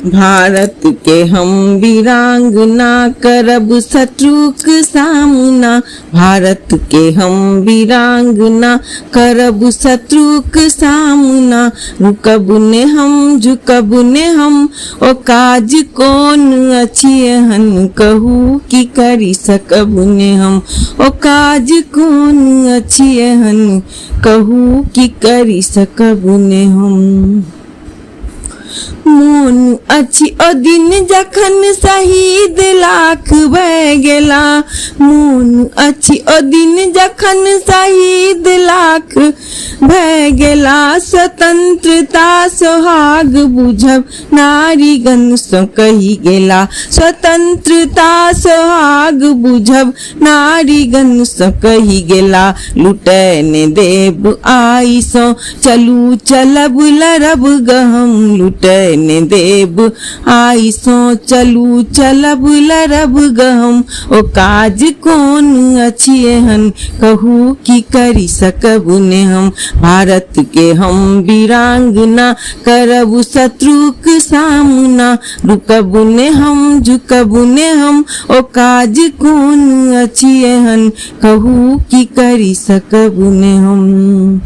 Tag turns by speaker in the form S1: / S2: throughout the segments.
S1: भारत के हम वीरांगना करब शत्रुक सामना। भारत के हम वीरांगना करब शत्रुक सामना। रुकब ने हम झुकब ने हम ओ काज कौन अछियहन कहू की करी सकब ने हम ओ काज कौन अछियहन कहू की करी सकब ने हम। मोन अच्छी ओ दिन जखन शहीद लाख भय गेला। मोन अच्छी ओ दिन जखन शहीद लाख भय गेला। स्वतंत्रता सोहाग बुझब नारीगण सो कही गेला। स्वतंत्रता सोहाग बुझब नारीगण सो कही गेला। लुटै ने देव आई सो चलू चलब लरब गहम। लुटै ने देव आई सो चलू चलब लरब गहम। ओ काज कौन अछियहन कहू की करी सकब ने हम। भारत के हम वीरांगना करब शत्रुक सामना। रुकब ने हम झुकब ने हम ओ काज कौन अछियहन कहू की करी सकब ने हम।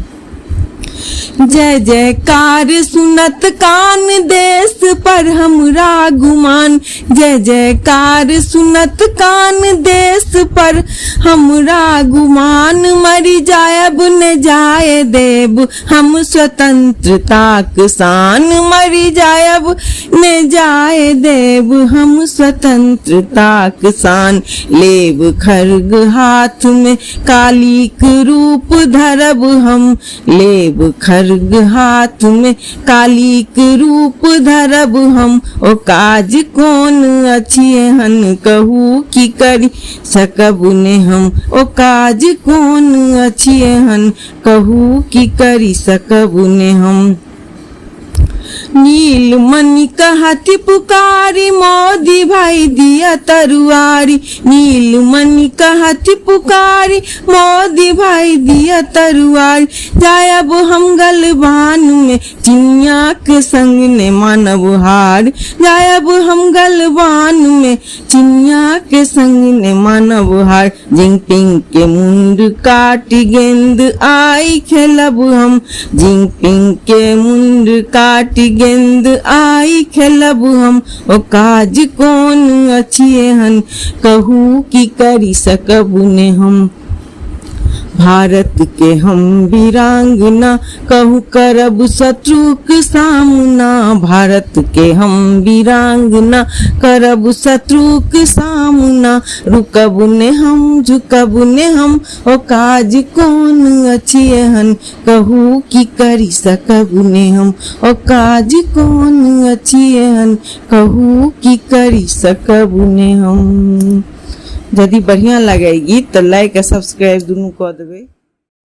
S1: जय जयकार सुनत कान देश पर हमरा गुमान। जय जयकार सुनत कान देश पर हमरा गुमान। मरी जायब न जाए देव हम स्वतंत्रता किसान। मरी जायब न जाए देव हम स्वतंत्रता किसान। लेब खड्ग हाथ में कालिक रूप धरब हम। लेब खड्ग हाथ में कालिक रूप धरब हम। ओ काज कौन अछियहन कहू की करी सकब ने हम। ओ काज कौन अछियहन कहू की करी सकब ने हम। नीलमणि कहती पुकारी मोदी भाई दिया तरुआरी। नीलमणि कहती पुकारी मोदी भाई दिया तरुआरी। जायब हम गलबान में चिनिया के संग ने मानव हार। जायब हम गलबान में चिनिया के संग ने मानव हार। जिंगपिंग के मुंड काटी गेंद आई खेलब हम। जिंगपिंग के मुंड काटी गेंद आई खेलब हम। ओ काज कौन अछियहन कहू की करी सकब ने हम। भारत के हम वीरांगना कहू करब शत्रुक सामना। भारत के हम वीरांगना करब शत्रुक सामना। रुकब ने हम झुकब ने हम ओ काज कौन अछियहन कहू की करी सकब ने हम। ओ काज कौन अछियहन कहू की करी सकब ने हम। यदि बढ़िया लगेगी तो लाइक और सब्सक्राइब दोनों कर देवे।